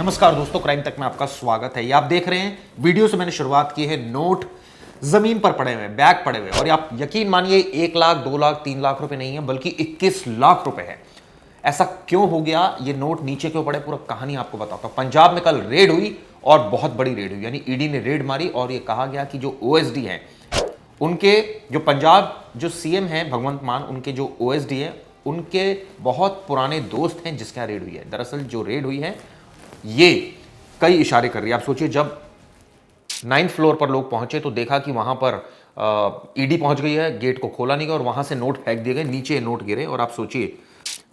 नमस्कार दोस्तों, क्राइम तक में आपका स्वागत है। ये आप देख रहे हैं, वीडियो से मैंने शुरुआत की है। नोट जमीन पर पड़े हुए, बैग पड़े हुए, और आप यकीन मानिए 1 लाख 2 लाख 3 लाख रुपए नहीं है, बल्कि 21 लाख रुपए है। ऐसा क्यों हो गया, ये नोट नीचे क्यों पड़े, पूरा कहानी आपको बताता हूं। पंजाब में कल रेड हुई और बहुत बड़ी रेड हुई, यानी ईडी ने रेड मारी और ये कहा गया कि जो ओएसडी है उनके, जो पंजाब जो सीएम हैं भगवंत मान, उनके जो ओएसडी है उनके बहुत पुराने दोस्त हैं जिसके यहाँ रेड हुई है। दरअसल जो रेड हुई है ये कई इशारे कर रही है। आप सोचिए, जब 9th फ्लोर पर लोग पहुंचे तो देखा कि वहां पर ईडी पहुंच गई है, गेट को खोला नहीं गया और वहां से नोट फेंक दिए गए, नीचे नोट गिरे। और आप सोचिए,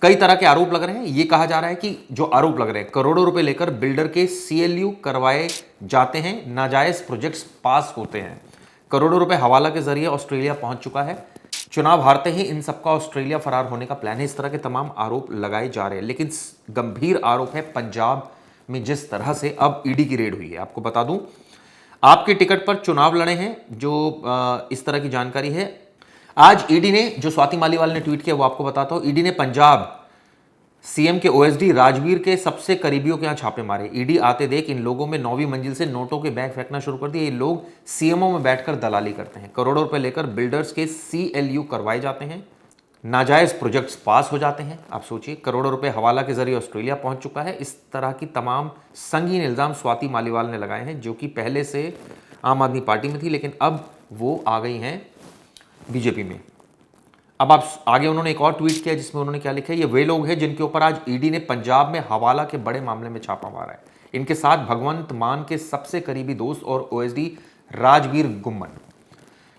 कई तरह के आरोप लग रहे हैं। ये कहा जा रहा है कि जो आरोप लग रहे हैं, करोड़ों रुपए लेकर बिल्डर के सीएलयू करवाए जाते हैं, नाजायज प्रोजेक्ट्स पास होते हैं। करोड़ों रुपए हवाला के जरिए ऑस्ट्रेलिया पहुंच चुका है। चुनाव हारते ही इन सबका ऑस्ट्रेलिया फरार होने का प्लान है। इस तरह के तमाम आरोप लगाए जा रहे हैं। लेकिन गंभीर आरोप है पंजाब में जिस तरह से अब ईडी की रेड हुई है। आपको बता दूं, आपके टिकट पर चुनाव लड़े हैं, जो इस तरह की जानकारी है। आज ईडी ने, जो स्वाति मालीवाल ने ट्वीट किया वो आपको बताता हूं। ईडी ने पंजाब सीएम के ओएसडी राजवीर के सबसे करीबियों के यहां छापे मारे। ईडी आते देख इन लोगों में 9वीं मंजिल से नोटों के बैग फेंकना शुरू कर दिए। ये लोग सीएमओ में बैठकर दलाली करते हैं, करोड़ों रुपए लेकर बिल्डर्स के सीएलयू करवाए जाते हैं, नाजायज प्रोजेक्ट्स पास हो जाते हैं। आप सोचिए, करोड़ों रुपए हवाला के जरिए ऑस्ट्रेलिया पहुंच चुका है। इस तरह की तमाम संगीन इल्जाम स्वाति मालीवाल ने लगाए हैं, जो कि पहले से आम आदमी पार्टी में थी, लेकिन अब वो आ गई हैं बीजेपी में। अब आप आगे, उन्होंने एक और ट्वीट किया जिसमें उन्होंने क्या लिखा है, ये वे लोग हैं जिनके ऊपर आज ईडी ने पंजाब में हवाला के बड़े मामले में छापा मारा है। इनके साथ भगवंत मान के सबसे करीबी दोस्त और ओएसडी राजवीर गुम्मन।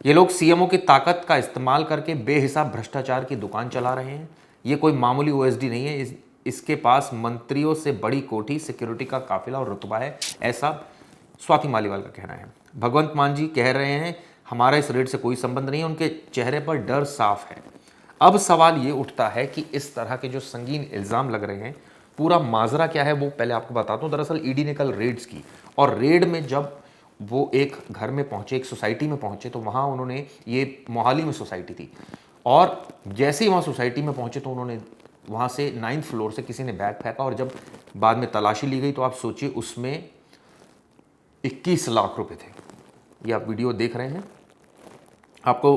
ये लोग सीएमओ की ताकत का इस्तेमाल करके बेहिसाब भ्रष्टाचार की दुकान चला रहे हैं। ये कोई मामूली ओएसडी नहीं है, इसके पास मंत्रियों से बड़ी कोठी, सिक्योरिटी का काफिला और रुतबा है, ऐसा स्वाति मालीवाल का कहना है। भगवंत मान जी कह रहे हैं हमारा इस रेड से कोई संबंध नहीं है, उनके चेहरे पर डर साफ है। अब सवाल ये उठता है कि इस तरह के जो संगीन इल्जाम लग रहे हैं, पूरा माजरा क्या है वो पहले आपको बताता हूँ। दरअसल ईडी ने कल रेड्स की, और रेड में जब वो एक घर में पहुंचे, एक सोसाइटी में पहुंचे, तो वहां उन्होंने, ये मोहाली में सोसाइटी थी, और जैसे ही वहां सोसाइटी में पहुंचे तो उन्होंने वहां से 9th फ्लोर से किसी ने बैग फेंका, और जब बाद में तलाशी ली गई तो आप सोचिए उसमें 21 लाख रुपए थे। ये आप वीडियो देख रहे हैं, आपको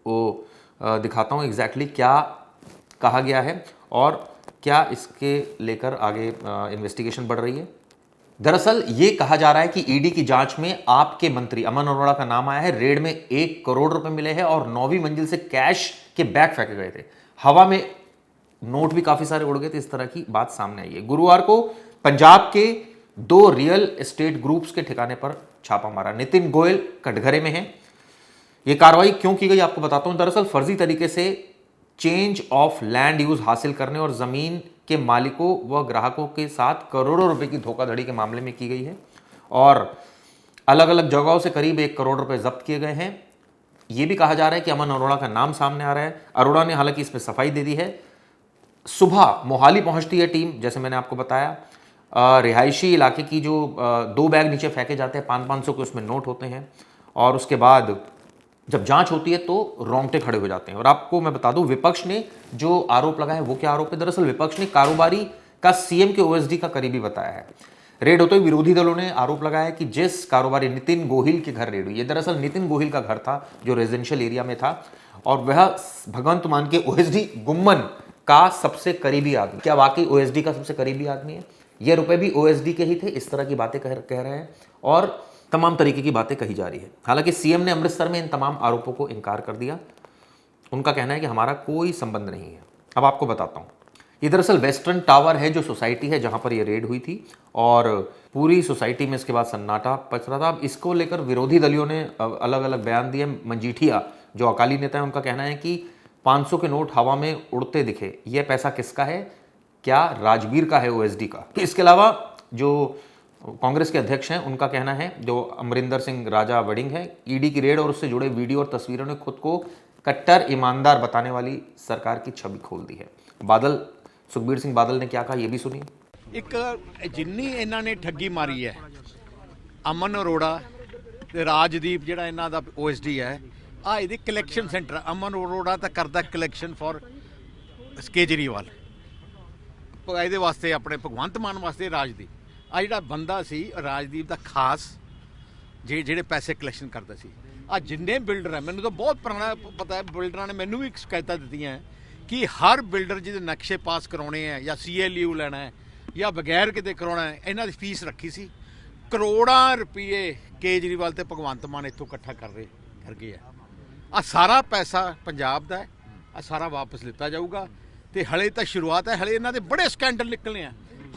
वो दिखाता हूं एग्जैक्टली क्या कहा गया है और क्या इसके लेकर आगे इन्वेस्टिगेशन बढ़ रही है। दरअसल ये कहा जा रहा है कि ईडी की जांच में आपके मंत्री अमन अरोड़ा का नाम आया है। रेड में 1 करोड़ रुपए मिले हैं और 9वीं मंजिल से कैश के बैग फेंके गए थे। हवा में नोट भी काफी सारे उड़ गए थे, इस तरह की बात सामने आई है। गुरुवार को पंजाब के 2 रियल एस्टेट ग्रुप्स के ठिकाने पर छापा मारा। नितिन गोयल कटघरे में है। यह कार्रवाई क्यों की गई आपको बताता हूं। दरअसल फर्जी तरीके से चेंज ऑफ लैंड यूज हासिल करने और जमीन के मालिकों व ग्राहकों के साथ करोड़ों रुपए की धोखाधड़ी के मामले में की गई है, और अलग अलग जगहों से करीब 1 करोड़ रुपए जब्त किए गए हैं। यह भी कहा जा रहा है कि अमन अरोड़ा का नाम सामने आ रहा है। अरोड़ा ने हालांकि इसमें सफाई दे दी है। सुबह मोहाली पहुंचती है टीम, जैसे मैंने आपको बताया। रिहायशी इलाके की जो 2 बैग नीचे फेंके जाते हैं, 500-500 के उसमें नोट होते हैं, और उसके बाद जब जांच होती है तो रोंगटे खड़े हो जाते हैं। और आपको मैं बता दूं, विपक्ष ने जो आरोप लगाया है वो क्या आरोप है। दरअसल विपक्ष ने कारोबारी का सीएम के ओएसडी का करीबी बताया है। रेड होते हुए विरोधी दलों ने आरोप लगाया कि जिस कारोबारी नितिन गोहिल के घर रेड हुई, ये दरअसल नितिन गोहिल का घर था जो रेजिडेंशियल एरिया में था, और वह भगवंत मान के ओएसडी गुम्मन का सबसे करीबी आदमी। क्या वाकई ओएसडी का सबसे करीबी आदमी है? ये रुपए भी ओएसडी के ही थे, इस तरह की बातें कह रहे हैं, और तमाम तरीके की बातें कही जा रही है। हालांकि सीएम ने अमृतसर में इन तमाम आरोपों को इनकार कर दिया। उनका कहना है कि हमारा कोई संबंध नहीं है। अब आपको बताता हूं, ये दरअसल वेस्टर्न टावर है, जो सोसाइटी है जहां पर ये रेड हुई थी, और पूरी सोसाइटी में इसके बाद सन्नाटा पसरा था। अब इसको लेकर विरोधी दलियों ने अलग अलग बयान दिए। मंजीठिया जो अकाली नेता है, उनका कहना है कि 500 के नोट हवा में उड़ते दिखे, यह पैसा किसका है? क्या राजवीर का है, ओएसडी का? इसके अलावा जो कांग्रेस के अध्यक्ष हैं, उनका कहना है, जो अमरिंदर सिंह राजा वडिंग है, ईडी की रेड और उससे जुड़े वीडियो और तस्वीरों ने खुद को कट्टर ईमानदार बताने वाली सरकार की छवि खोल दी है। बादल, सुखबीर सिंह बादल ने क्या कहा, यह भी सुनिए। एक जिन्नी इन्हों ने ठगी मारी है, अमन अरोड़ा ते राजदीप जिहड़ा इन्हां दा ओएसडी है, आ इहदी कलैक्शन सेंटर। अमन अरोड़ा तो करता कलैक्शन फॉर केजरीवाल, ਇਹਦੇ ਵਾਸਤੇ ਆਪਣੇ ਭਗਵੰਤ ਮਾਨ ਵਾਸਤੇ ਰਾਜਦੀਪ ਆ ਜਿਹੜਾ ਬੰਦਾ ਸੀ ਰਾਜਦੀਪ ਦਾ ਖਾਸ ਜਿਹੜੇ ਪੈਸੇ ਕਲੈਕਸ਼ਨ ਕਰਦਾ ਸੀ, ਆ ਜਿੰਨੇ ਬਿਲਡਰ ਹੈ, ਮੈਨੂੰ ਤਾਂ ਬਹੁਤ ਪੁਰਾਣਾ ਪਤਾ ਹੈ, ਬਿਲਡਰਾਂ ਨੇ ਮੈਨੂੰ ਵੀ ਸ਼ਿਕਾਇਤਾਂ ਦਿੱਤੀਆਂ ਕਿ ਹਰ ਬਿਲਡਰ ਜਿਹਦੇ ਨਕਸ਼ੇ ਪਾਸ ਕਰਾਉਣੇ ਹੈ ਜਾਂ CLU ਲੈਣਾ ਹੈ ਜਾਂ ਬਗੈਰ ਕਿਤੇ ਕਰਾਉਣਾ ਹੈ, ਇਹਨਾਂ ਦੀ ਫੀਸ ਰੱਖੀ ਸੀ। ਕਰੋੜਾਂ ਰੁਪਏ ਕੇਜਰੀਵਾਲ ਤੇ ਭਗਵੰਤ ਮਾਨ ਇੱਥੋਂ ਇਕੱਠਾ ਕਰ ਗਏ ਆ। ਆ ਸਾਰਾ ਪੈਸਾ ਪੰਜਾਬ ਦਾ ਹੈ, ਆ ਸਾਰਾ ਵਾਪਸ ਲਿੱਤਾ ਜਾਊਗਾ। ਤੇ ਹਲੇ ਤਾਂ ਸ਼ੁਰੂਆਤ ਹੈ, ਹਲੇ ਇਹਨਾਂ ਦੇ ਬੜੇ ਸਕੈਂਡਲ ਨਿਕਲਣੇ ਆ।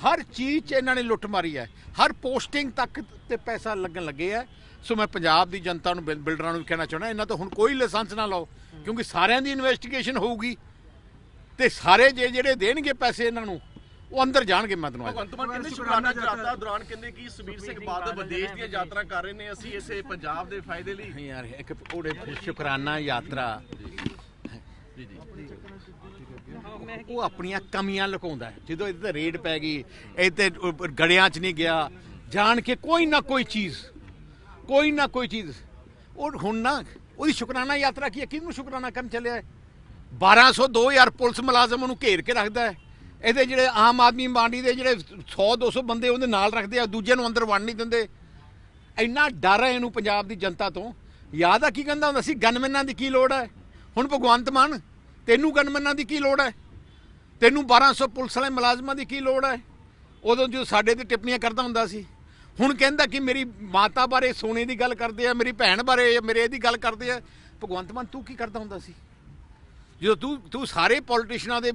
ਹਰ ਚੀਜ਼ 'ਚ ਇਹਨਾਂ ਨੇ ਲੁੱਟ ਮਾਰੀ ਹੈ, ਹਰ ਪੋਸਟਿੰਗ ਤੱਕ ਤੇ ਪੈਸਾ ਲੱਗਣ ਲੱਗੇ ਆ। ਸੋ ਮੈਂ ਪੰਜਾਬ ਦੀ ਜਨਤਾ ਨੂੰ, ਬਿਲਡਰਾਂ ਨੂੰ ਵੀ ਕਹਿਣਾ ਚਾਹੁੰਦਾ, ਇਹਨਾਂ ਤੋਂ ਹੁਣ ਕੋਈ ਲਾਇਸੈਂਸ ਨਾ ਲਾਓ, ਕਿਉਂਕਿ ਸਾਰਿਆਂ ਦੀ ਇਨਵੈਸਟੀਗੇਸ਼ਨ ਹੋਊਗੀ ਤੇ ਸਾਰੇ ਜਿਹੜੇ ਦੇਣਗੇ ਪੈਸੇ ਇਹਨਾਂ ਨੂੰ, ਉਹ ਅੰਦਰ ਜਾਣਗੇ। ਮੈਂ ਤੁਹਾਨੂੰ ਭਗਵੰਤ ਮਾਨ ਕਹਿੰਦੇ ਸ਼ੁਕਰਾਨਾ ਯਾਤਰਾ ਦੌਰਾਨ ਕਹਿੰਦੇ ਕਿ ਸੁਖਬੀਰ ਸਿੰਘ ਬਾਦਲ ਵਿਦੇਸ਼ ਦੀਆਂ ਯਾਤਰਾ ਕਰ ਰਹੇ ਨੇ, ਅਸੀਂ ਇਸੇ ਪੰਜਾਬ ਦੇ ਫਾਇਦੇ ਲਈ। ਨਹੀਂ ਯਾਰ, ਇੱਕ ਉਹਦੇ ਸ਼ੁਕਰਾਨਾ ਯਾਤਰਾ ਉਹ ਆਪਣੀਆਂ ਕਮੀਆਂ ਲੁਕਾਉਂਦਾ। ਜਦੋਂ ਇਹਦੇ ਤੇ ਰੇਡ ਪੈ ਗਈ, ਇਹ ਤੇ ਗੜਿਆਂ 'ਚ ਨਹੀਂ ਗਿਆ, ਜਾਣ ਕੇ ਕੋਈ ਨਾ ਕੋਈ ਚੀਜ਼ ਉਹ ਹੁਣ ਨਾ ਉਹਦੀ ਸ਼ੁਕਰਾਨਾ ਯਾਤਰਾ ਕੀ ਹੈ, ਕਿਹਨੂੰ ਸ਼ੁਕਰਾਨਾ ਕਰਨ ਚੱਲਿਆ ਹੈ? 1200-2000 ਪੁਲਿਸ ਮੁਲਾਜ਼ਮ ਉਹਨੂੰ ਘੇਰ ਕੇ ਰੱਖਦਾ ਹੈ। ਇਹਦੇ ਜਿਹੜੇ ਆਮ ਆਦਮੀ ਪਾਰਟੀ ਦੇ ਜਿਹੜੇ 100-200 ਬੰਦੇ ਉਹਦੇ ਨਾਲ ਰੱਖਦੇ ਆ, ਦੂਜੇ ਨੂੰ ਅੰਦਰ ਵੜਨ ਨਹੀਂ ਦਿੰਦੇ। ਇੰਨਾ ਡਰ ਹੈ ਇਹਨੂੰ ਪੰਜਾਬ ਦੀ ਜਨਤਾ ਤੋਂ। ਯਾਦ ਆ ਕੀ ਕਹਿੰਦਾ ਹੁੰਦਾ ਸੀ, ਗਨਮੈਨਾਂ ਦੀ ਕੀ ਲੋੜ ਹੈ? ਹੁਣ ਭਗਵੰਤ ਮਾਨ, ਤੈਨੂੰ ਗਨਮੈਨਾਂ ਦੀ ਕੀ ਲੋੜ ਹੈ? ਤੈਨੂੰ 1200 ਪੁਲਿਸ ਵਾਲੇ ਮੁਲਾਜ਼ਮਾਂ ਦੀ ਕੀ ਲੋੜ ਹੈ? ਉਦੋਂ ਜੋ ਸਾਡੇ ਤੇ ਟਿੱਪਣੀਆਂ ਕਰਦਾ ਹੁੰਦਾ ਸੀ, ਹੁਣ ਕਹਿੰਦਾ ਕਿ ਮੇਰੀ ਮਾਤਾ ਬਾਰੇ ਸੋਨੇ ਦੀ ਗੱਲ ਕਰਦੇ ਆ, ਮੇਰੀ ਭੈਣ ਬਾਰੇ, ਮੇਰੇ ਇਹਦੀ ਗੱਲ ਕਰਦੇ ਆ। ਭਗਵੰਤ ਮਾਨ, ਤੂੰ ਕੀ ਕਰਦਾ ਹੁੰਦਾ ਸੀ ਜਦੋਂ ਤੂੰ ਸਾਰੇ ਪੋਲੀਟੀਸ਼ੀਅਨਾਂ ਦੇ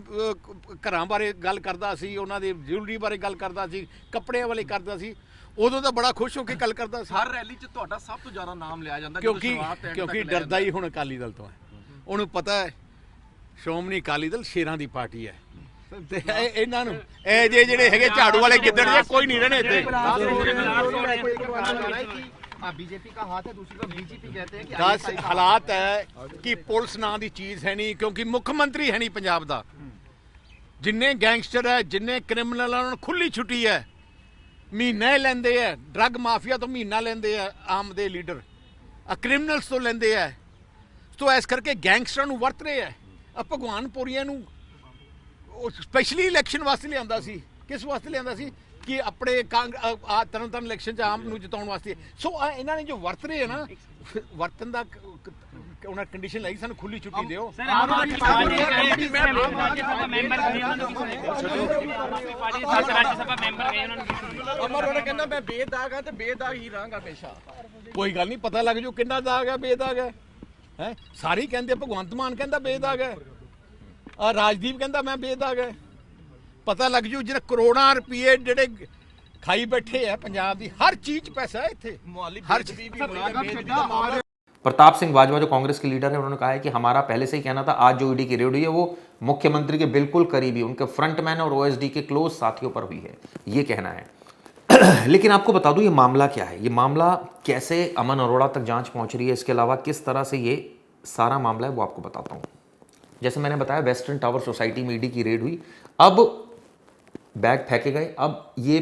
ਘਰਾਂ ਬਾਰੇ ਗੱਲ ਕਰਦਾ ਸੀ, ਉਹਨਾਂ ਦੇ ਜਿਊਲਰੀ ਬਾਰੇ ਗੱਲ ਕਰਦਾ ਸੀ, ਕੱਪੜਿਆਂ ਵਾਲੇ ਕਰਦਾ ਸੀ, ਉਦੋਂ ਤਾਂ ਬੜਾ ਖੁਸ਼ ਹੋ ਕੇ ਗੱਲ ਕਰਦਾ ਸੀ। ਹਰ ਰੈਲੀ 'ਚ ਤੁਹਾਡਾ ਸਭ ਤੋਂ ਜ਼ਿਆਦਾ ਨਾਮ ਲਿਆ ਜਾਂਦਾ, ਕਿਉਂਕਿ ਡਰਦਾ ਹੀ ਹੁਣ ਅਕਾਲੀ ਦਲ ਤੋਂ ਹੈ। ਉਹਨੂੰ ਪਤਾ ਹੈ ਸ਼੍ਰੋਮਣੀ ਅਕਾਲੀ ਦਲ ਸ਼ੇਰਾਂ ਦੀ ਪਾਰਟੀ ਹੈ, ਤੇ ਇਹਨਾਂ ਨੂੰ ਇਹ ਜਿਹੜੇ ਹੈਗੇ ਝਾੜੂ ਵਾਲੇ ਗਿੱਦੜ ਜੇ ਕੋਈ ਨਹੀਂ ਰਹਿਣੇ ਇੱਥੇ। बीजेपी का हाथ है, दूसरी तरफ बीजेपी कहते हैं कि दस हालात है कि पुलिस नाम की चीज है नहीं, क्योंकि मुख्यमंत्री है नहीं पंजाब दा। जिन्ने गैंगस्टर है, जिन्ने क्रिमिनल है, खुली छुट्टी है, महीने लेंदे है। ड्रग माफिया तो महीना लेंदे है, आम दे लीडर क्रिमिनल्स तो लेंदे है। तो इस करके गैंगस्टर नूं वरत रहे है। अब भगवानपुरिया नूं स्पैशली इलैक्शन वास्ते लिआंदा सी। किस वास्ते लिआंदा सी कि अपने तरन इलेक्शन आम ਨੂੰ ਜਿਤਾਉਣ ਵਾਸਤੇ। ਸੋ ਇਹਨਾਂ ਨੇ ਜੋ ਵਰਤ ਰਹੇ ਹੈ ਨਾ, ਵਰਤਨ ਦਾ ਉਹਨਾਂ ਕੰਡੀਸ਼ਨ ਲਈ ਸਾਨੂੰ ਖੁੱਲੀ ਛੁੱਟੀ ਦਿਓ। ਅਮਰ ਉਹਨੇ ਕਹਿੰਦਾ ਮੈਂ ਬੇਦਾਗ ਆ ਤੇ ਬੇਦਾਗ ਹੀ ਰਹਾਂਗਾ ਹਮੇਸ਼ਾ। ਕੋਈ ਗੱਲ ਨਹੀਂ, ਪਤਾ ਲੱਗ ਜੂ ਕਿੰਨਾ ਦਾਗ ਹੈ, ਬੇਦਾਗ ਹੈ। ਸਾਰੇ ਕਹਿੰਦੇ, ਭਗਵੰਤ ਮਾਨ ਕਹਿੰਦਾ ਬੇਦਾਗ ਹੈ, ਰਾਜਦੀਪ ਕਹਿੰਦਾ ਮੈਂ ਬੇਦਾਗ ਹੈ। ਪਤਾ ਲੱਗ ਜੂ ਜਿਹੜੇ ਕਰੋੜਾਂ ਰੁਪਏ ਜਿਹੜੇ ਖਾਈ बैठे है पंजाब की हर चीज पैसा है इत्थे। प्रताप सिंह बाजवा जो कांग्रेस के लीडर है, उन्होंने कहा है कि हमारा पहले से ही कहना था, आज जो ईडी की रेड हुई है वो मुख्यमंत्री के बिल्कुल करीबी, उनके फ्रंटमैन और ओएसडी के क्लोज साथियों पर हुई है, ये कहना है। लेकिन आपको बता दूं ये मामला क्या है, ये मामला कैसे अमन अरोड़ा तक जांच पहुंच रही है, इसके अलावा किस तरह से ये सारा मामला है वो आपको बताता हूं। जैसे मैंने बताया, वेस्टर्न टावर सोसाइटी में ईडी की रेड हुई, अब बैग फेंके गए। अब ये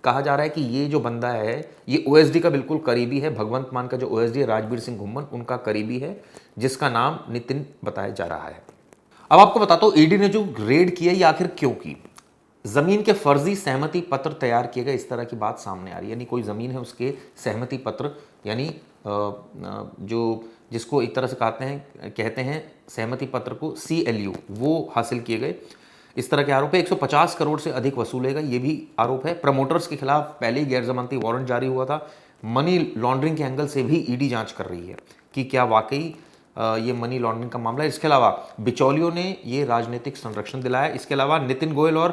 कहा जा रहा है कि ये जो बंदा है ये ओएसडी का बिल्कुल करीबी है, भगवंत मान का जो ओएसडी है राजवीर सिंह घुम्मन, उनका करीबी है, जिसका नाम नितिन बताया जा रहा है। अब आपको बताता हूं ईडी ने जो रेड की है ये आखिर क्यों की। जमीन के फर्जी सहमति पत्र तैयार किए गए, इस तरह की बात सामने आ रही है। यानी कोई जमीन है उसके सहमति पत्र, यानी जो जिसको एक तरह से कहते हैं सहमति पत्र को CLU, वो हासिल किए गए। इस तरह के आरोप है। 150 करोड़ से अधिक वसूलेगा, ये भी आरोप है। प्रमोटर्स के खिलाफ पहले ही गैर जमानती वारंट जारी हुआ था। मनी लॉन्ड्रिंग के एंगल से भी ईडी जांच कर रही है कि क्या वाकई ये मनी लॉन्ड्रिंग का मामला है। इसके अलावा बिचौलियों ने ये राजनीतिक संरक्षण दिलाया। इसके अलावा नितिन गोयल और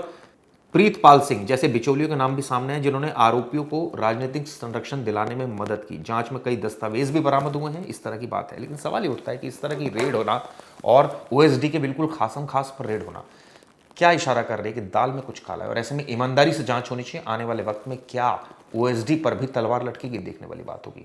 प्रीतपाल सिंह जैसे बिचौलियों के नाम भी सामने हैं, जिन्होंने आरोपियों को राजनीतिक संरक्षण दिलाने में मदद की। जांच में कई दस्तावेज भी बरामद हुए हैं, इस तरह की बात है। लेकिन सवाल ये उठता है कि इस तरह की रेड होना और ओएसडी के बिल्कुल खासम खास पर रेड होना क्या इशारा कर रही है कि दाल में कुछ काला है, और ऐसे में ईमानदारी से जांच होनी चाहिए। आने वाले वक्त में क्या ओएसडी पर भी तलवार लटकेगी, देखने वाली बात होगी।